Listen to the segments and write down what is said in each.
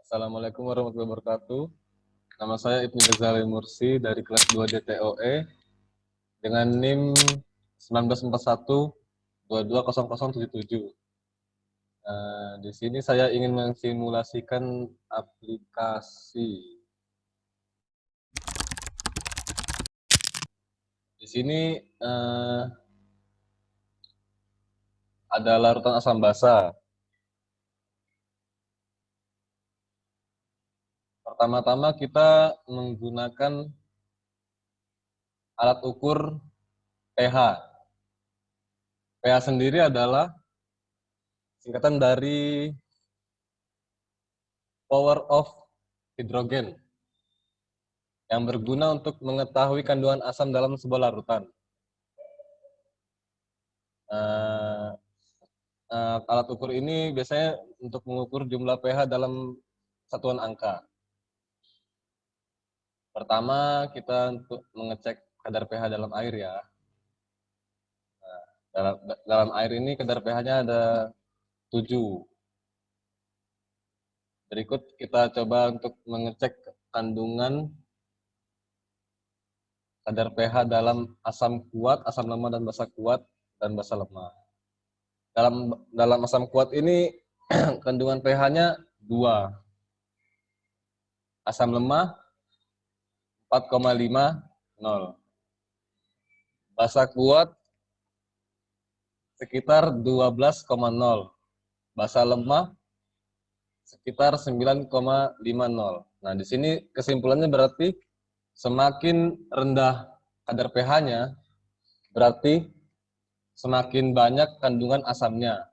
Assalamualaikum warahmatullahi wabarakatuh. Nama saya Ibnu Ghazali Mursi dari kelas 2 DTOE dengan NIM 1941-220077. Di sini saya ingin mensimulasikan aplikasi. Di sini ada larutan asam basa. Pertama-tama kita menggunakan alat ukur pH. pH sendiri adalah singkatan dari power of hydrogen yang berguna untuk mengetahui kandungan asam dalam sebuah larutan. Alat ukur ini biasanya untuk mengukur jumlah pH dalam satuan angka. Pertama, kita untuk mengecek kadar pH dalam air ya. Dalam air ini kadar pH-nya ada 7. Berikut kita coba untuk mengecek kandungan kadar pH dalam asam kuat, asam lemah dan basa kuat dan basa lemah. Dalam asam kuat ini kandungan pH-nya 2. Asam lemah 4,50. Basa kuat sekitar 12,0. Basa lemah sekitar 9,50. Nah, di sini kesimpulannya berarti semakin rendah kadar pH-nya, berarti semakin banyak kandungan asamnya.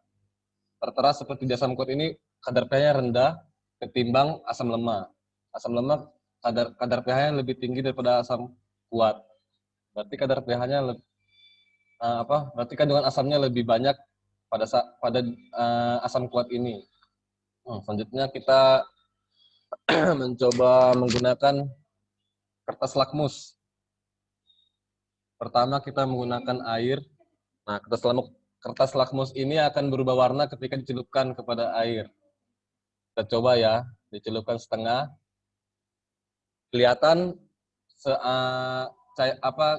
Tertera seperti di asam kuat ini kadar pH-nya rendah ketimbang asam lemah. Asam lemah kadar pH-nya lebih tinggi daripada asam kuat. Berarti kadar pH-nya berarti kandungan asamnya lebih banyak pada asam kuat ini. Selanjutnya kita mencoba menggunakan kertas lakmus. Pertama kita menggunakan air. Nah, kertas lakmus ini akan berubah warna ketika dicelupkan kepada air. Kita coba ya, dicelupkan setengah. Kelihatan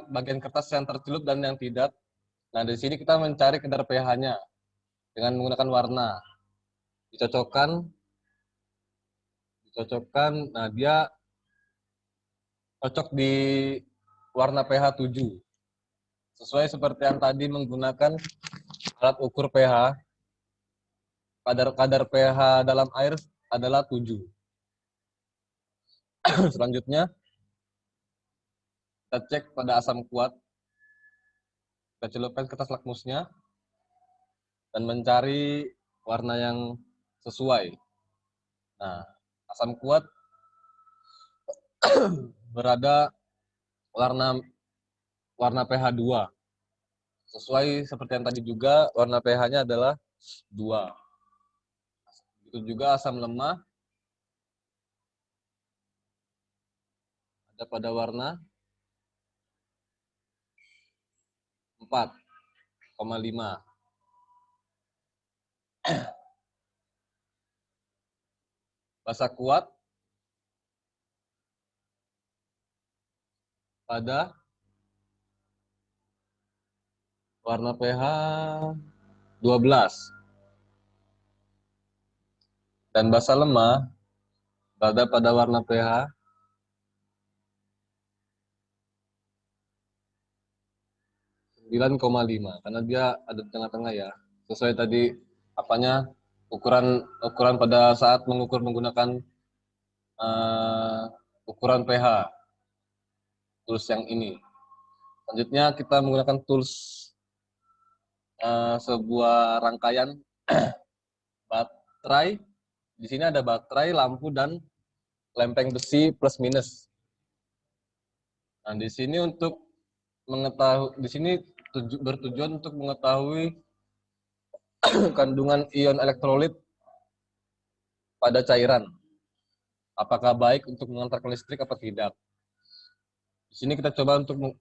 bagian kertas yang tercelup dan yang tidak. Nah, di sini kita mencari kadar pH-nya dengan menggunakan warna. Dicocokkan. Nah dia cocok di warna pH 7. Sesuai seperti yang tadi menggunakan alat ukur pH, kadar pH dalam air adalah 7. Selanjutnya, kita cek pada asam kuat. Kita celupkan kertas lakmusnya dan mencari warna yang sesuai. Nah, asam kuat berada warna pH 2. Sesuai seperti yang tadi juga, warna pH-nya adalah 2. Itu juga asam lemah ada pada warna 4,5. Basa kuat pada warna pH 12. Dan basa lemah berada pada warna pH 9,5 karena dia ada di tengah-tengah ya. Sesuai tadi ukuran pada saat mengukur menggunakan ukuran pH tools yang ini. Selanjutnya kita menggunakan tools sebuah rangkaian baterai. Di sini ada baterai, lampu dan lempeng besi plus minus. Nah, di sini bertujuan untuk mengetahui kandungan ion elektrolit pada cairan. Apakah baik untuk mengantarkan listrik atau tidak. Di sini kita coba untuk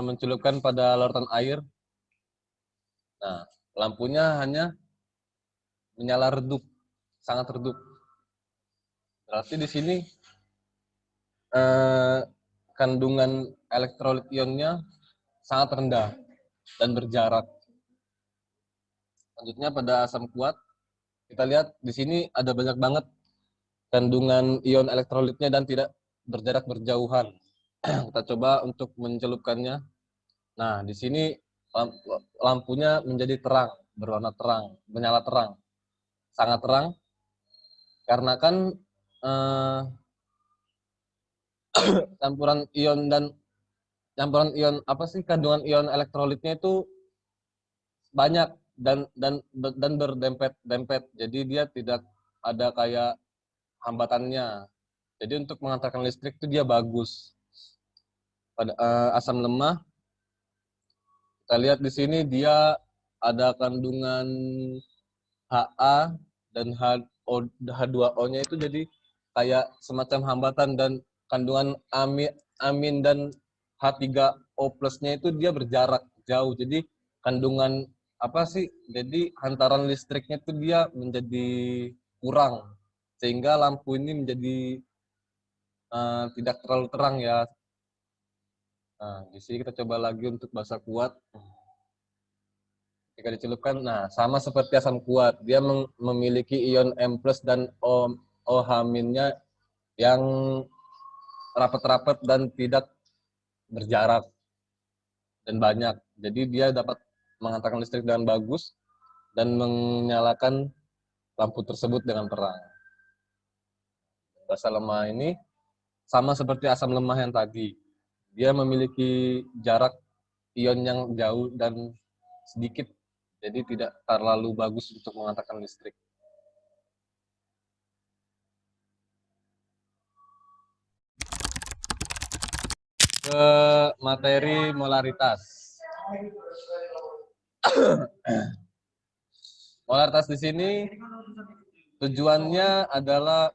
mencelupkan pada larutan air. Nah, lampunya hanya menyala redup, sangat redup. Berarti di sini kandungan elektrolit ionnya sangat rendah dan berjarak. Selanjutnya pada asam kuat, kita lihat di sini ada banyak banget kandungan ion elektrolitnya dan tidak berjarak berjauhan. Kita coba untuk mencelupkannya. Nah, di sini lampunya menjadi terang, berwarna terang, menyala terang, sangat terang, karena kan eh, campuran ion apa sih kandungan ion elektrolitnya itu banyak dan berdempet-dempet. Jadi dia tidak ada kayak hambatannya. Jadi untuk mengantarkan listrik itu dia bagus. Pada asam lemah, kita lihat di sini dia ada kandungan Ha dan H2O-nya itu jadi kayak semacam hambatan, dan kandungan amin dan H3O plusnya itu dia berjarak jauh. Jadi kandungan apa sih? Jadi hantaran listriknya itu dia menjadi kurang, sehingga lampu ini menjadi tidak terlalu terang ya. Nah, di sini kita coba lagi untuk basa kuat. Jika dicelupkan, nah sama seperti asam kuat, dia memiliki ion M plus dan OH-nya yang rapat-rapat dan tidak berjarak dan banyak. Jadi dia dapat mengantarkan listrik dengan bagus dan menyalakan lampu tersebut dengan terang. Basa lemah ini sama seperti asam lemah yang tadi. Dia memiliki jarak ion yang jauh dan sedikit, jadi tidak terlalu bagus untuk mengantarkan listrik. Ke materi molaritas. Molaritas di sini tujuannya adalah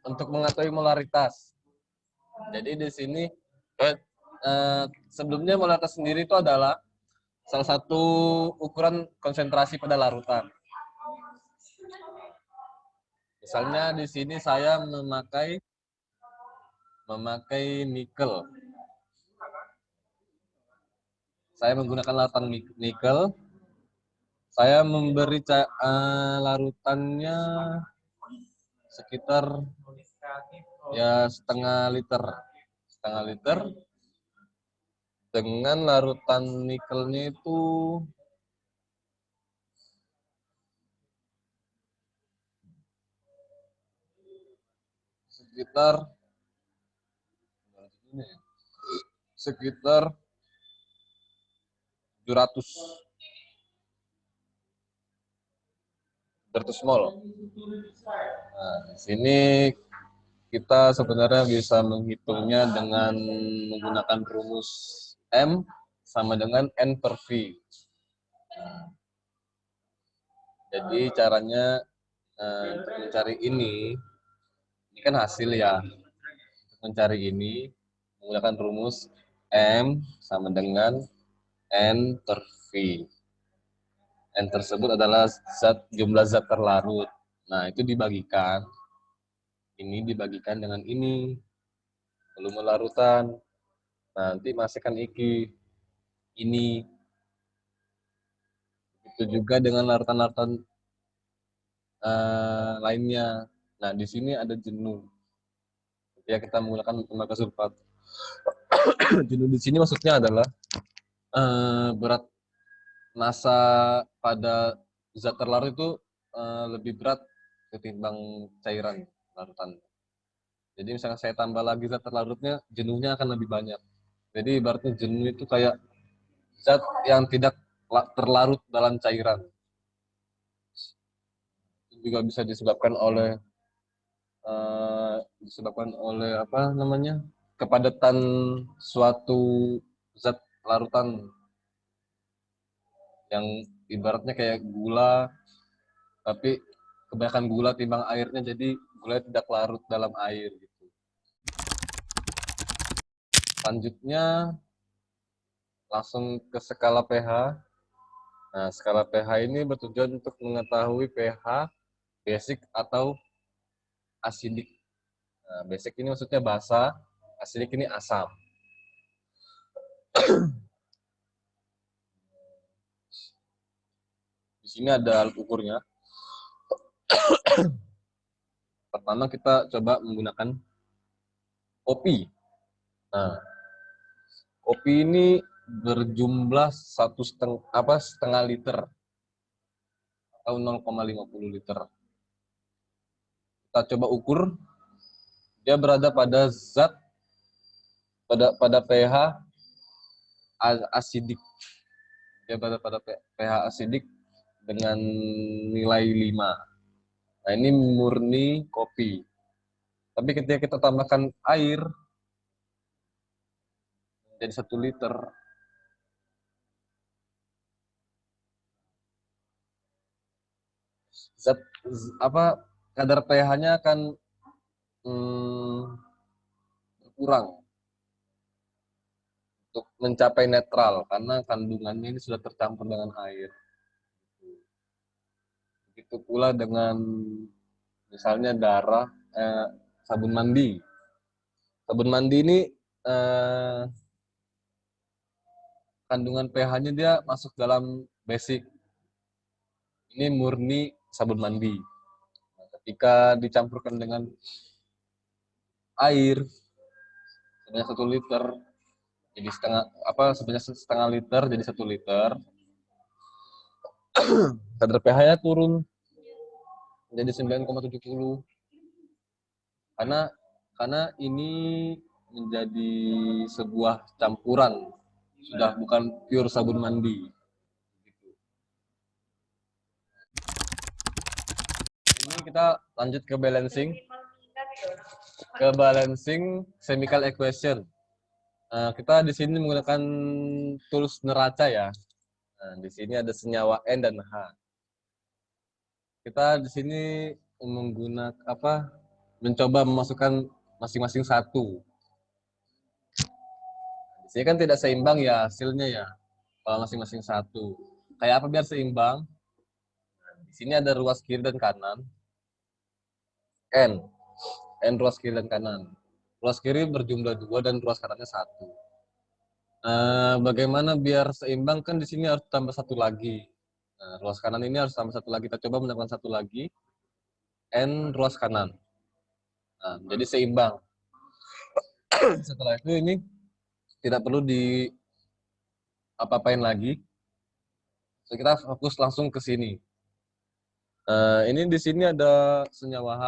untuk mengetahui molaritas. Jadi di sini sebelumnya molaritas sendiri itu adalah salah satu ukuran konsentrasi pada larutan. Misalnya di sini saya memakai nikel. Saya menggunakan larutan nikel. Saya memberi larutannya sekitar ya setengah liter dengan larutan nikelnya itu sekitar 700 mol. Nah, di sini kita sebenarnya bisa menghitungnya dengan menggunakan rumus M sama dengan N per V. Jadi caranya untuk mencari ini kan hasil ya. Untuk mencari ini menggunakan rumus M sama dengan N per V. N tersebut adalah jumlah zat terlarut. Nah, itu dibagikan. Ini dibagikan dengan ini. Volume larutan. Nanti masukkan ini. Itu juga dengan larutan-larutan lainnya. Nah, di sini ada jenuh. Ya, kita menggunakan tembaga sulfat. Jenuh di sini maksudnya adalah berat massa pada zat terlarut itu lebih berat ketimbang cairan larutan. Jadi misalnya saya tambah lagi zat terlarutnya, jenuhnya akan lebih banyak. Jadi ibaratnya jenuh itu kayak zat yang tidak terlarut dalam cairan. Itu juga bisa disebabkan oleh apa namanya, kepadatan suatu zat larutan yang ibaratnya kayak gula, tapi kebanyakan gula timbang airnya, jadi gula tidak larut dalam air gitu. Selanjutnya langsung ke skala pH. Nah, skala pH ini bertujuan untuk mengetahui pH basic atau asidik. Nah, basic ini maksudnya basa, asidik ini asam. Di sini ada alat ukurnya. Pertama kita coba menggunakan kopi. Nah, kopi ini berjumlah setengah liter atau 0,50 liter. Kita coba ukur, dia berada pada pada pH asidik. Dia berada pada pH asidik dengan nilai 5. Nah, ini murni kopi. Tapi ketika kita tambahkan air jadi 1 liter, kadar pH-nya akan berkurang untuk mencapai netral karena kandungannya ini sudah tercampur dengan air. Begitu pula dengan misalnya sabun mandi. Sabun mandi ini kandungan pH-nya dia masuk dalam basic. Ini murni sabun mandi. Nah, ketika dicampurkan dengan air sebanyak 1 liter, jadi sebanyak setengah liter jadi 1 liter, kadar pH-nya turun menjadi 9,70. Karena ini menjadi sebuah campuran, sudah bukan pure sabun mandi. Ini kita lanjut ke balancing chemical equation. Kita di sini menggunakan tools neraca ya. Nah, di sini ada senyawa N dan H. Kita di sini mencoba memasukkan masing-masing satu. Di sini kan tidak seimbang ya hasilnya ya, kalau masing-masing satu. Kayak apa biar seimbang? Di sini ada ruas kiri dan kanan. N ruas kiri dan kanan. Ruas kiri berjumlah 2 dan ruas kanannya 1. Bagaimana biar seimbang? Kan di sini harus tambah 1 lagi. Nah, ruas kanan ini harus tambah 1 lagi. Kita coba menambahkan 1 lagi. N ruas kanan. Nah, jadi seimbang. Setelah itu ini tidak perlu apa-apain lagi. So, kita fokus langsung ke sini. Ini di sini ada senyawa H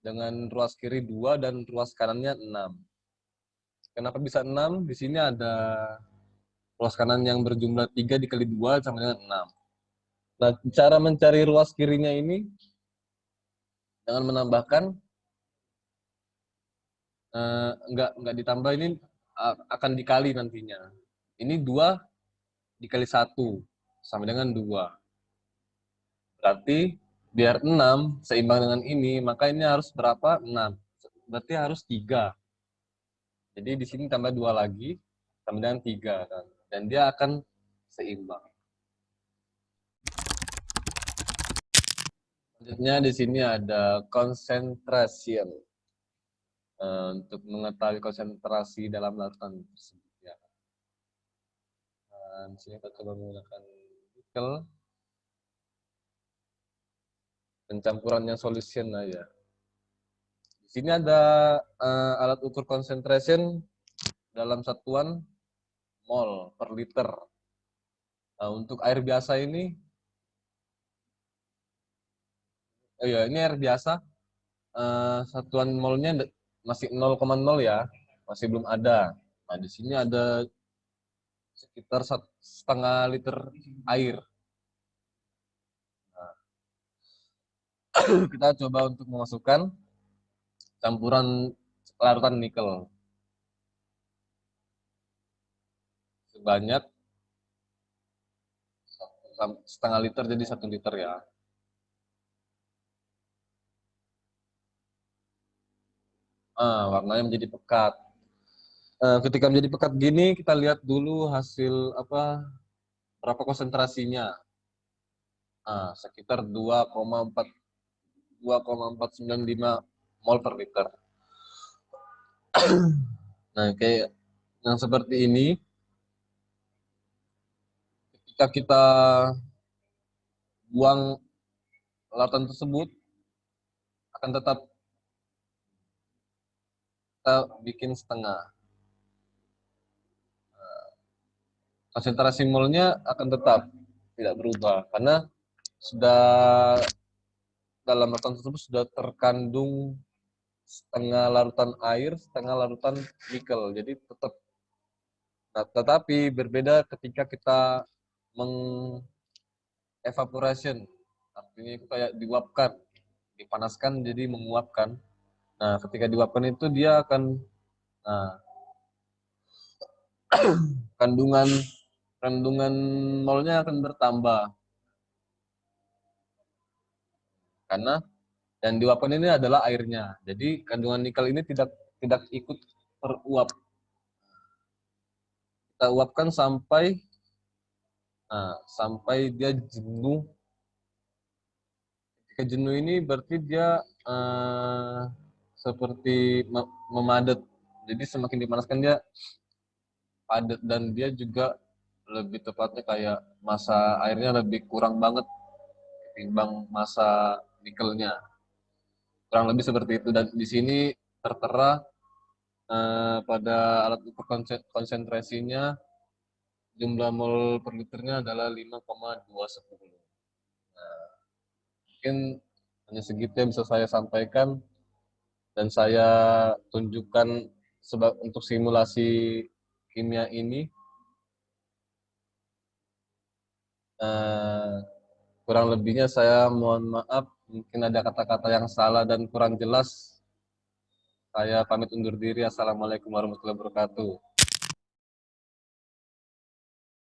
dengan ruas kiri 2 dan ruas kanannya 6. Kenapa bisa 6? Di sini ada ruas kanan yang berjumlah 3 dikali 2 sama dengan 6. Nah, cara mencari ruas kirinya ini dengan menambahkan enggak ditambah, ini akan dikali nantinya. Ini 2 dikali 1 sama dengan 2. Berarti biar 6 seimbang dengan ini, maka ini harus berapa? 6. Berarti harus 3. Jadi di sini tambah 2 lagi sama dengan 3 kan. Dan dia akan seimbang. Selanjutnya di sini ada concentration. Untuk mengetahui konsentrasi dalam larutan tersebut ya. Di sini kita coba menggunakan nikel. Pencampurannya solution aja. Di sini ada alat ukur concentration dalam satuan mol per liter. Nah, untuk air biasa ini, ini air biasa, satuan molnya masih 0,0 ya, masih belum ada. Nah, di sini ada sekitar setengah liter air. Nah, kita coba untuk memasukkan campuran larutan nikel sebanyak setengah liter jadi 1 liter ya. Warnanya menjadi pekat. Ketika menjadi pekat gini, kita lihat dulu hasil berapa konsentrasinya. Sekitar 2,4 2,495 mol per liter. Nah, kayak yang seperti ini, ketika kita buang lautan tersebut, akan tetap kita bikin setengah. Konsentrasi molnya akan tetap tidak berubah, karena sudah dalam lautan tersebut sudah terkandung setengah larutan air, setengah larutan nikel. Jadi tetap. Nah, tetapi berbeda ketika kita mengevaporation, artinya itu kayak diuapkan, dipanaskan jadi menguapkan. Nah, ketika diuapkan itu dia akan, nah, kandungan kandungan molnya akan bertambah, karena yang diuapkan ini adalah airnya. Jadi kandungan nikel ini tidak ikut teruap. Kita uapkan sampai dia jenuh. Ketika jenuh ini berarti dia seperti memadat. Jadi semakin dipanaskan dia padat, dan dia juga lebih tepatnya kayak massa airnya lebih kurang banget ketimbang massa nikelnya. Kurang lebih seperti itu, dan di sini tertera pada alat ukur konsentrasinya jumlah mol per liternya adalah 5,210. Nah, mungkin hanya segitu yang bisa saya sampaikan dan saya tunjukkan untuk simulasi kimia ini. Kurang lebihnya saya mohon maaf, mungkin ada kata-kata yang salah dan kurang jelas. Saya pamit undur diri. Assalamualaikum warahmatullahi wabarakatuh.